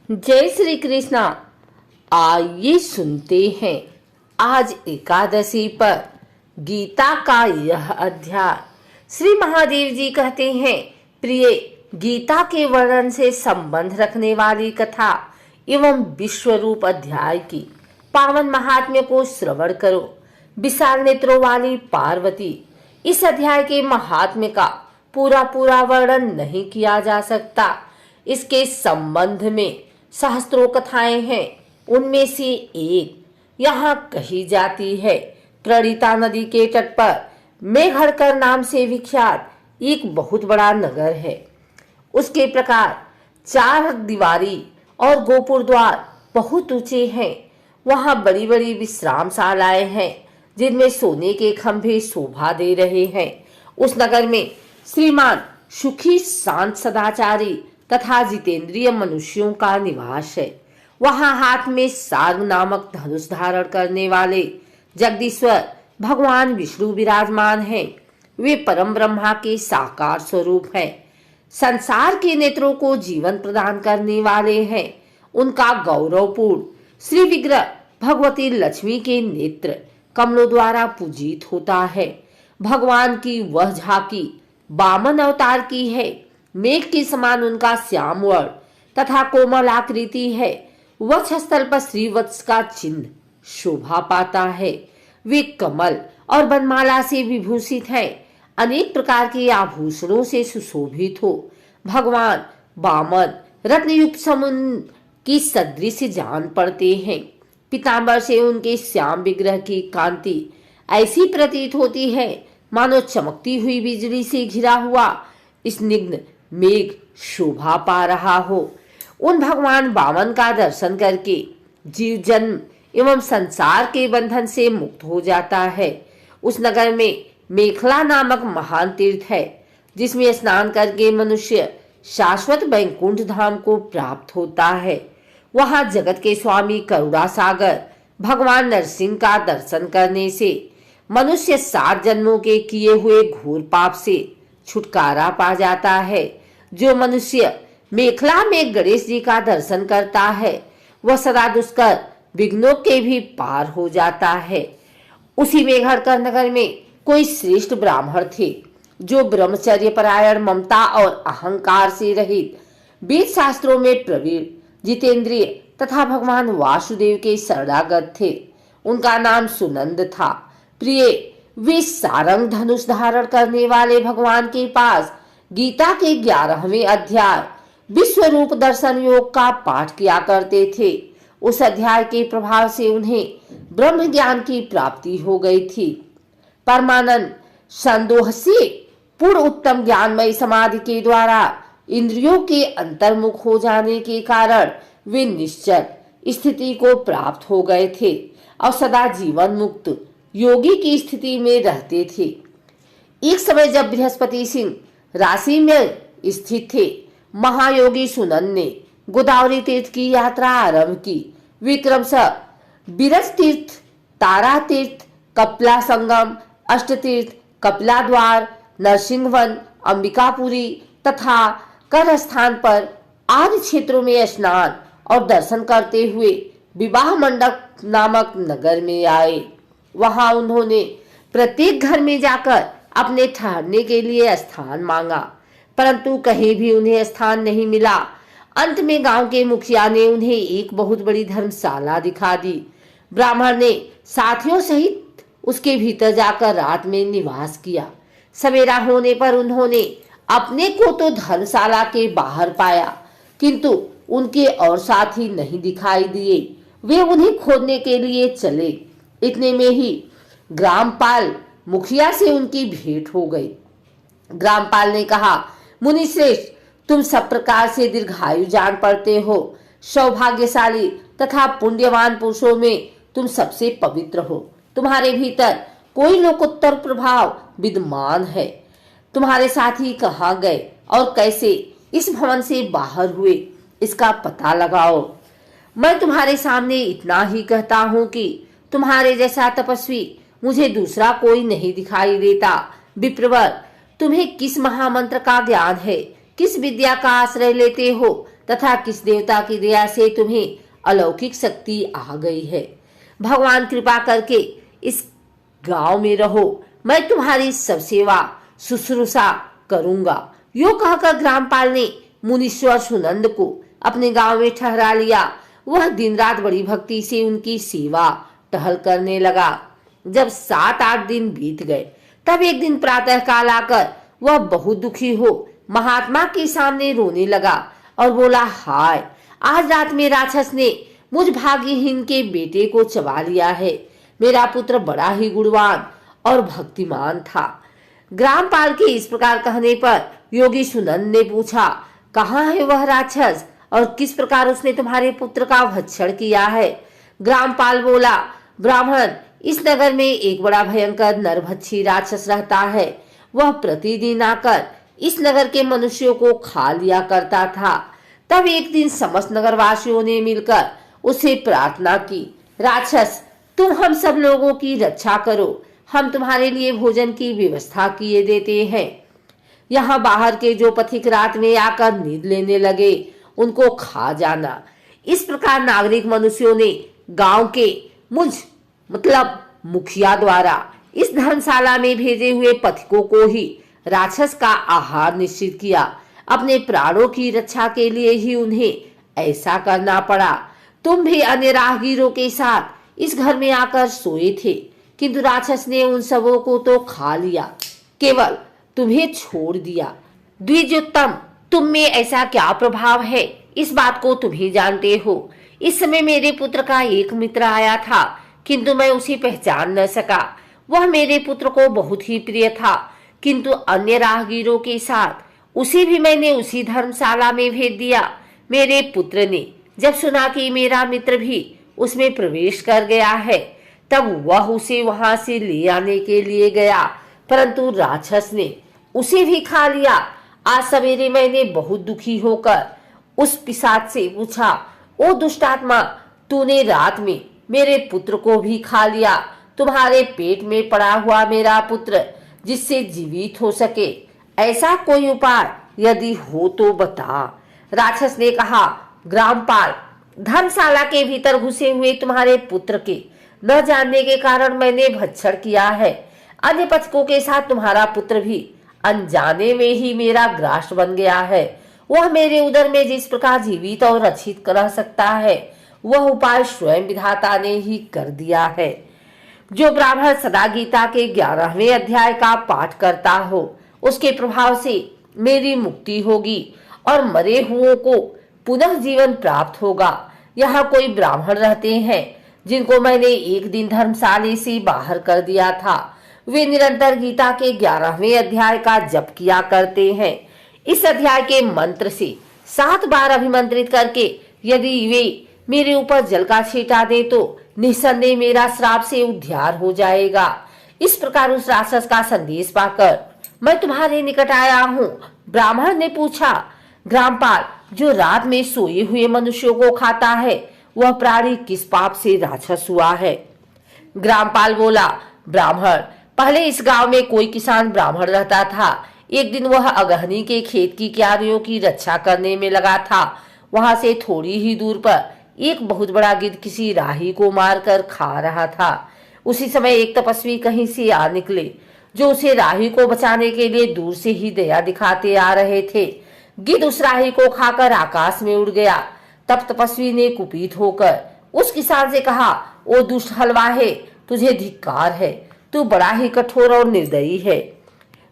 जय श्री कृष्णा। आइए सुनते हैं आज एकादशी पर गीता का यह अध्याय। श्री महादेव जी कहते हैं, प्रिय, गीता के वर्णन से संबंध रखने वाली कथा एवं विश्व रूप अध्याय की पावन महात्म्य को श्रवण करो। विशाल नेत्रों वाली पार्वती, इस अध्याय के महात्म्य का पूरा वर्णन नहीं किया जा सकता। इसके संबंध में सहस्त्रों कथाएं हैं। उनमें से एक यहाँ कही जाती है। प्रणीता नदी के तट पर मेघड़कर नाम से विख्यात एक बहुत बड़ा नगर है। उसके प्रकार 4 दीवारी और गोपुर द्वार बहुत ऊंचे हैं। वहाँ बड़ी बड़ी विश्रामशालाएं हैं जिनमें सोने के खंभे शोभा दे रहे हैं। उस नगर में श्रीमान सुखी, शांत, सदाचारी तथा जितेंद्रिय मनुष्यों का निवास है। वहाँ हाथ में सार्ग नामक धनुष धारण करने वाले जगदीश्वर भगवान विष्णु विराजमान हैं। वे परम ब्रह्मा के साकार स्वरूप हैं। संसार के नेत्रों को जीवन प्रदान करने वाले हैं। उनका गौरवपूर्ण श्री विग्रह भगवती लक्ष्मी के नेत्र कमलों द्वारा पूजित होता है। भगवान की वह झांकी वामन अवतार की है। मेघ के समान उनका श्याम वर्ण तथा कोमल आकृति है। वक्षस्थल पर श्रीवत्स का चिन्ह शोभा पाता है। वे कमल और बनमाला से विभूषित हैं। अनेक प्रकार के आभूषणों से सुशोभित हो। भगवान वामन रत्नयुक्त समुद्र की सदृश जान पड़ते हैं। पीतांबर से उनके श्याम विग्रह की कांति ऐसी प्रतीत होती है मानो चमकती हुई बिजली से घिरा हुआ स्निग्ध मेघ शोभा पा रहा हो। उन भगवान वामन का दर्शन करके जीव जन्म एवं संसार के बंधन से मुक्त हो जाता है। उस नगर में मेखला नामक महान तीर्थ है जिसमें स्नान करके मनुष्य शाश्वत वैकुंठ धाम को प्राप्त होता है। वहां जगत के स्वामी करुणा सागर भगवान नरसिंह का दर्शन करने से मनुष्य 7 जन्मों के किए हुए घोर पाप से छुटकारा पा जाता है। जो मनुष्य मेखला में गणेश जी का दर्शन करता है वह सदा दुष्कर विघ्नों के भी पार हो जाता है। उसी मेघड़कर नगर में कोई श्रेष्ठ ब्राह्मण थे जो ब्रह्मचर्य परायण, ममता और अहंकार से रहित, वेद शास्त्रों में प्रवीण, जितेंद्रिय तथा भगवान वासुदेव के शरणागत थे। उनका नाम सुनंद था। प्रिय, वे सारंग धनुष धारण करने वाले भगवान के पास गीता के 11वें अध्याय विश्व रूप दर्शन योग का पाठ किया करते थे। उस अध्याय के प्रभाव से उन्हें ब्रह्म ज्ञान की प्राप्ति हो गई थी। परमानंद संदोह से पूर्ण उत्तम ज्ञानमय समाधि के द्वारा इंद्रियों के अंतर्मुख हो जाने के कारण वे निश्चल स्थिति को प्राप्त हो गए थे और सदा जीवन मुक्त योगी की स्थिति में रहते थे। एक समय जब बृहस्पति सिंह राशि में स्थित थे, महायोगी सुनंद ने गोदावरी तीर्थ की यात्रा आरंभ की। विक्रमशः बिरज तीर्थ, तारा तीर्थ, कपिला संगम, अष्ट तीर्थ, कपिला द्वार, नरसिंहवन, अंबिकापुरी तथा कर स्थान पर आदि क्षेत्रों में स्नान और दर्शन करते हुए विवाह मंडप नामक नगर में आए। वहां उन्होंने प्रत्येक घर में जाकर अपने ठहरने के लिए स्थान मांगा, परंतु कहीं भी उन्हें स्थान नहीं मिला। अंत में गांव के मुखिया ने उन्हें एक बहुत बड़ी धर्मशाला दिखा दी। ब्राह्मण ने साथियों सहित उसके भीतर जाकर रात में निवास किया। सवेरा होने पर उन्होंने अपने को तो धर्मशाला के बाहर पाया, किंतु उनके और साथी नहीं दिखाई दिए। वे उन्हें खोजने के लिए चले। इतने में ही ग्रामपाल मुखिया से उनकी भेंट हो गई। ग्रामपाल ने कहा, मुनि श्रेष्ठ, तुम सब प्रकार से दीर्घायु जान पड़ते हो। सौभाग्यशाली तथा पुण्यवान पुरुषों में तुम सबसे पवित्र हो। तुम्हारे भीतर कोई लोकोत्तर प्रभाव विद्यमान है। तुम्हारे साथी कहाँ गए और कैसे इस भवन से बाहर हुए, इसका पता लगाओ। मैं तुम्हारे सामने इतना ही कहता हूँ कि तुम्हारे जैसा तपस्वी मुझे दूसरा कोई नहीं दिखाई देता। विप्रवर, तुम्हें किस महामंत्र का ज्ञान है? किस विद्या का आश्रय लेते हो तथा किस देवता की दया से तुम्हें अलौकिक शक्ति आ गई है। भगवान कृपा करके इस गांव में रहो, मैं तुम्हारी सब सेवा शुश्रूषा करूंगा। यो कहकर ग्रामपाल ने मुनीश्वर सुनंद को अपने गांव में ठहरा लिया। वह दिन रात बड़ी भक्ति से उनकी सेवा टहल करने लगा। जब 7-8 दिन बीत गए, तब एक दिन प्रातः काल आकर वह बहुत दुखी हो महात्मा के सामने रोने लगा और बोला, हाय, आज रात में राक्षस ने मुझ भाग्यहीन के बेटे को चबा लिया है। मेरा पुत्र बड़ा ही गुणवान और भक्तिमान था। ग्रामपाल के इस प्रकार कहने पर योगी सुनंद ने पूछा, कहाँ है वह राक्षस और किस प्रकार उसने तुम्हारे पुत्र का भक्षण किया है? ग्रामपाल बोला, ब्राह्मण, इस नगर में एक बड़ा भयंकर नरभक्षी राक्षस रहता है। वह प्रतिदिन आकर इस नगर के मनुष्यों को खा लिया करता था। तब एक दिन समस्त नगरवासियों ने मिलकर उसे प्रार्थना की, राक्षस, तुम हम सब लोगों की रक्षा करो, हम तुम्हारे लिए भोजन की व्यवस्था किए देते हैं। यहाँ बाहर के जो पथिक रात में आकर नींद लेने लगे उनको खा जाना। इस प्रकार नागरिक मनुष्यों ने गांव के मुखिया द्वारा इस धर्मशाला में भेजे हुए पथिकों को ही राक्षस का आहार निश्चित किया। अपने प्राणों की रक्षा के लिए ही उन्हें ऐसा करना पड़ा। तुम भी अन्य राहगीरों के साथ इस घर में आकर सोए थे, किंतु राक्षस ने उन सबों को तो खा लिया, केवल तुम्हें छोड़ दिया। द्विजोत्तम, तुम में ऐसा क्या प्रभाव है, इस बात को तुम ही जानते हो। इस समय मेरे पुत्र का एक मित्र आया था, किंतु मैं उसे पहचान न सका। वह मेरे पुत्र को बहुत ही प्रिय था, किंतु अन्य राहगीरों के साथ उसे भी मैंने उसी धर्मशाला में भेज दिया। मेरे पुत्र ने जब सुना कि मेरा मित्र भी उसमें प्रवेश कर गया है, तब वह उसे वहां से ले आने के लिए गया, परंतु राक्षस ने उसे भी खा लिया। आज सवेरे मैंने बहुत दुखी होकर उस पिशाच से पूछा, ओ दुष्टात्मा, तूने रात में मेरे पुत्र को भी खा लिया। तुम्हारे पेट में पड़ा हुआ मेरा पुत्र जिससे जीवित हो सके, ऐसा कोई उपाय यदि हो तो बता। राक्षस ने कहा, ग्रामपाल, धर्मशाला के भीतर घुसे हुए तुम्हारे पुत्र के न जानने के कारण मैंने भक्षण किया है। अन्य पथिकों के साथ तुम्हारा पुत्र भी अनजाने में ही मेरा ग्रास बन गया है। वह मेरे उदर में जिस प्रकार जीवित और रक्षित रह सकता है, वह उपाय स्वयं विधाता ने ही कर दिया है। जो ब्राह्मण सदा गीता के 11वें अध्याय का पाठ करता हो, उसके प्रभाव से मेरी मुक्ति होगी और मरे हुओं को पुनः जीवन प्राप्त होगा। यहाँ कोई ब्राह्मण रहते हैं जिनको मैंने एक दिन धर्मशाला से बाहर कर दिया था। वे निरंतर गीता के 11वें अध्याय का जप किया करते हैं। इस अध्याय के मंत्र से 7 बार अभिमंत्रित करके यदि वे मेरे ऊपर जल का छींटा दे तो निस्संदेह मेरा श्राप से उद्धार हो जाएगा। इस प्रकार उस राक्षस का संदेश पाकर मैं तुम्हारे निकट आया हूँ। ब्राह्मण ने पूछा, ग्रामपाल, जो रात में सोए हुए मनुष्यों को खाता है, वह प्राणी किस पाप से राक्षस हुआ है? ग्रामपाल बोला, ब्राह्मण, पहले इस गांव में कोई किसान ब्राह्मण रहता था। एक दिन वह अगहनी के खेत की क्यारियों की रक्षा करने में लगा था। वहां से थोड़ी ही दूर पर एक बहुत बड़ा गिद्ध किसी राही को मारकर खा रहा था। उसी समय एक तपस्वी कहीं से आ निकले, जो उसे राही को बचाने के लिए दूर से ही दया दिखाते आ रहे थे। गिद्ध उस राही को खाकर आकाश में उड़ गया। तब तपस्वी ने कुपित होकर उस किसान से कहा, ओ दुष्ट हलवाहे, तुझे धिक्कार है, तू बड़ा ही कठोर और निर्दयी है।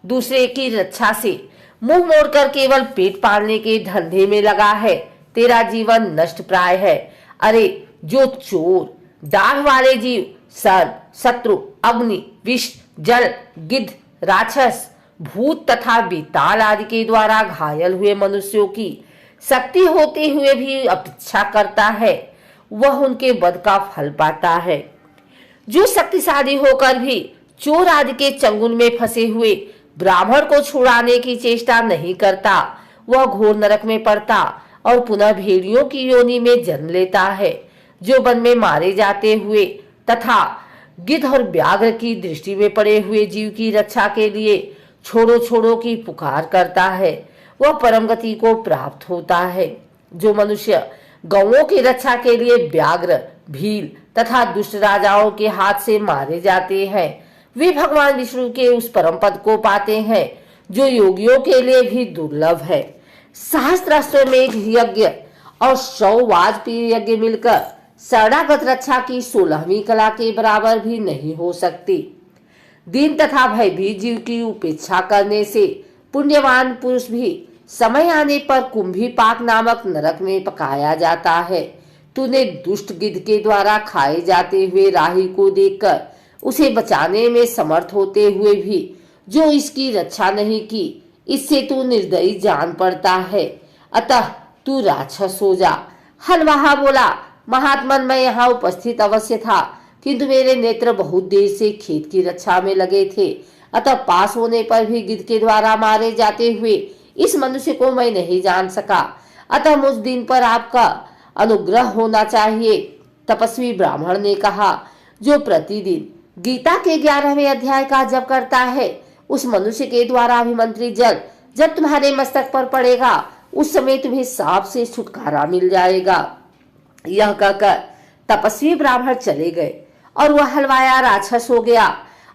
दूसरे की रक्षा से मुंह मोड़कर केवल पेट पालने के धंधे में लगा है। तेरा जीवन नष्ट प्राय है। अरे जो चोर, दाढ़ वाले जीव, सर्प, शत्रु, अग्नि, विष, जल, गिद्ध, राक्षस, भूत तथा बेताल आदि के द्वारा घायल हुए मनुष्यों की शक्ति होते हुए भी अपेक्षा करता है, वह उनके वध का फल पाता है। जो शक्तिशाली होकर भी चोर आदि के चंगुल में फंसे हुए ब्राह्मण को छुड़ाने की चेष्टा नहीं करता, वह घोर नरक में पड़ता और पुनः भेड़ियों की योनि में जन्म लेता है। जो वन में मारे जाते हुए तथा गिद्ध और व्याघ्र की दृष्टि में पड़े हुए जीव की रक्षा के लिए छोड़ो छोड़ो की पुकार करता है, वह परम गति को प्राप्त होता है। जो मनुष्य गौओं की रक्षा के लिए व्याघ्र, भील तथा दुष्ट राजाओं के हाथ से मारे जाते हैं, वे भगवान विष्णु के उस परम पद को पाते हैं जो योगियों के लिए भी दुर्लभ है। सहस्त्राश्वमेध यज्ञ और 100 वाजपेयी यज्ञ मिलकर शरणागत रक्षा की 16वीं कला के बराबर भी नहीं हो सकती। दीन तथा भयभीत जीव की उपेक्षा करने से पुण्यवान पुरुष भी समय आने पर कुंभीपाक नामक नरक में पकाया जाता है। तूने दुष्ट गिद्ध के द्वारा खाए जाते हुए राही को देखकर उसे बचाने में समर्थ होते हुए भी जो इसकी रक्षा नहीं की, इससे तू निर्दयी जान पड़ता है। अतः तू राक्षस हो जा। हलवाहा बोला, महात्मन, मैं यहाँ उपस्थित अवश्य था, किंतु मेरे नेत्र बहुत देर से खेत की रक्षा में लगे थे। अतः पास होने पर भी गिद्ध के द्वारा मारे जाते हुए इस मनुष्य को मैं नहीं जान सका। अतः मुझ दिन पर आपका अनुग्रह होना चाहिए। तपस्वी ब्राह्मण ने कहा, जो प्रतिदिन गीता के 11वें अध्याय का जप करता है, उस मनुष्य के द्वारा अभिमंत्रित जल जब तुम्हारे मस्तक पर पड़ेगा, उस समय तुम्हें सांप से छुटकारा मिल जाएगा। यह कहकर तपस्वी ब्राह्मण चले गए और वह हलवाया राक्षस हो गया।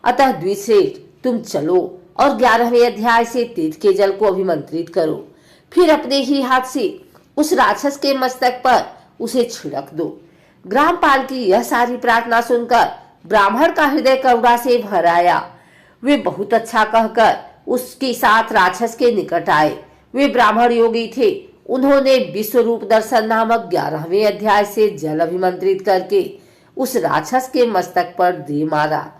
अतः द्विश्रेष्ठ, तुम चलो और 11वें अध्याय से तीर्थ के जल को अभिमंत्रित करो, फिर अपने ही हाथ से उस राक्षस के मस्तक पर उसे छिड़क दो। ग्रामपाल की यह सारी प्रार्थना सुनकर ब्राह्मण का हृदय करुणा से भर आया। वे बहुत अच्छा कहकर उसके साथ राक्षस के निकट आए। वे ब्राह्मण योगी थे। उन्होंने विश्वरूप दर्शन नामक 11वें अध्याय से जल अभिमंत्रित करके उस राक्षस के मस्तक पर दे मारा।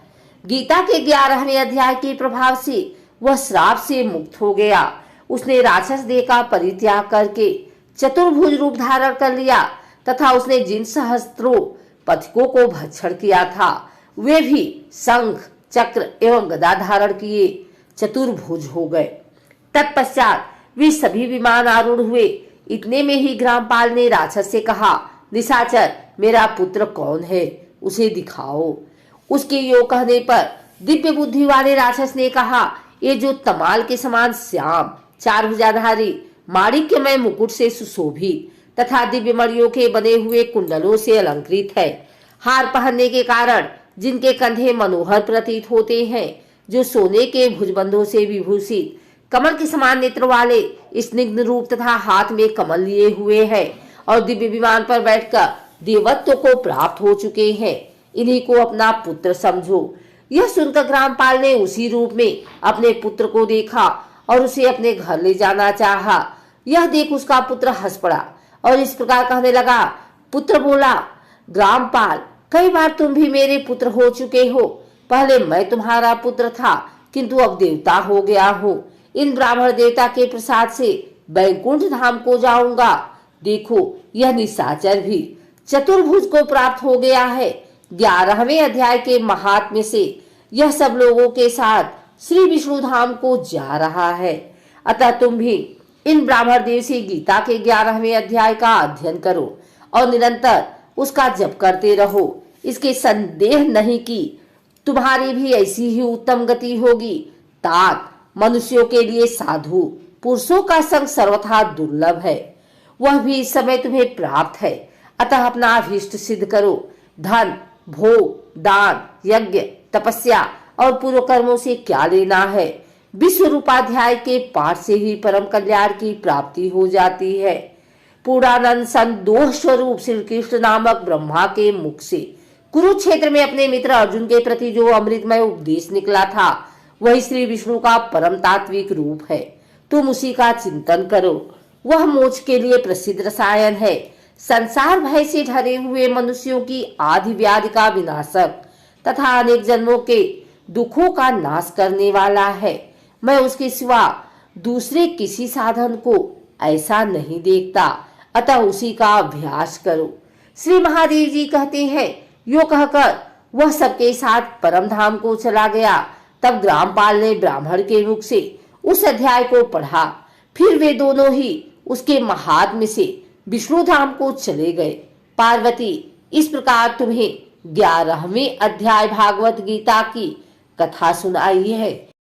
गीता के 11वें अध्याय के प्रभाव से वह श्राप से मुक्त हो गया। उसने राक्षस देह का परित्याग करके चतुर्भुज रूप धारण कर लिया तथा उसने जिन सहस्त्रों पथिकों को भक्षण किया था, वे भी शंख, चक्र एवं गदा धारण किए चतुर्भुज हो गए। तत्पश्चात वे सभी विमान आरूढ़ हुए। इतने में ही ग्रामपाल ने राक्षस से कहा, निशाचर, मेरा पुत्र कौन है, उसे दिखाओ। उसके योग कहने पर दिव्य बुद्धि वाले राक्षस ने कहा, ये जो तमाल के समान श्याम, 4 भुजाधारी, माणिक्यमय मुकुट से सुशोभित तथा दिव्य मणियों के बने हुए कुंडलों से अलंकृत है, हार पहनने के कारण जिनके कंधे मनोहर प्रतीत होते हैं, जो सोने के भुजबंधों से विभूषित, कमल के समान नेत्र वाले, स्निग्ध रूप तथा हाथ में कमल लिए हुए हैं और दिव्य विमान पर बैठकर देवत्व को प्राप्त हो चुके हैं, इन्हीं को अपना पुत्र समझो। यह सुनकर ग्रामपाल ने उसी रूप में अपने पुत्र को देखा और उसे अपने घर ले जाना चाहा। यह देख उसका पुत्र हंस पड़ा और इस प्रकार कहने लगा। पुत्र बोला, ग्रामपाल, कई बार तुम भी मेरे पुत्र हो चुके हो। पहले मैं तुम्हारा पुत्र था, किंतु अब देवता हो गया हूँ। इन ब्राह्मण देवता के प्रसाद से बैकुंठ धाम को जाऊंगा। देखो, यह निशाचर भी चतुर्भुज को प्राप्त हो गया है। 11वें अध्याय के महात्म्य से यह सब लोगों के साथ श्री विष्णु धाम को जा रहा है। अतः तुम भी इन ब्राह्मण देव से गीता के 11वें अध्याय का अध्ययन करो और निरंतर उसका जप करते रहो। इसके संदेह नहीं कि तुम्हारी भी ऐसी ही उत्तम गति होगी। तात, मनुष्यों के लिए साधु पुरुषों का संग सर्वथा दुर्लभ है, वह भी इस समय तुम्हें प्राप्त है। अतः अपना अभीष्ट सिद्ध करो। धन, भोग, दान, यज्ञ, तपस्या और पूर्व कर्मों से क्या लेना है। विश्व रूपाध्याय के पाठ से ही परम कल्याण की प्राप्ति हो जाती है। पूर्णानंद संदोष स्वरूप श्री कृष्ण नामक ब्रह्मा के मुख से कुरुक्षेत्र में अपने मित्र अर्जुन के प्रति जो अमृतमय उपदेश निकला था, वही श्री विष्णु का परम तात्विक रूप है। तुम उसी का चिंतन करो। वह मोक्ष के लिए प्रसिद्ध रसायन है। संसार भय से ढरे हुए मनुष्यों की आदि व्याधि का विनाशक तथा अनेक जन्मों के दुखों का नाश करने वाला है। मैं उसके सिवा दूसरे किसी साधन को ऐसा नहीं देखता। अतः उसी का अभ्यास करो। श्री महादेव जी कहते हैं, यो कहकर वह सबके साथ परम धाम को चला गया। तब ग्रामपाल ने ब्राह्मण के मुख से उस अध्याय को पढ़ा। फिर वे दोनों ही उसके महात्म्य से विष्णु धाम को चले गए। पार्वती, इस प्रकार तुम्हें 11वें अध्याय भागवत गीता की कथा सुनाई है।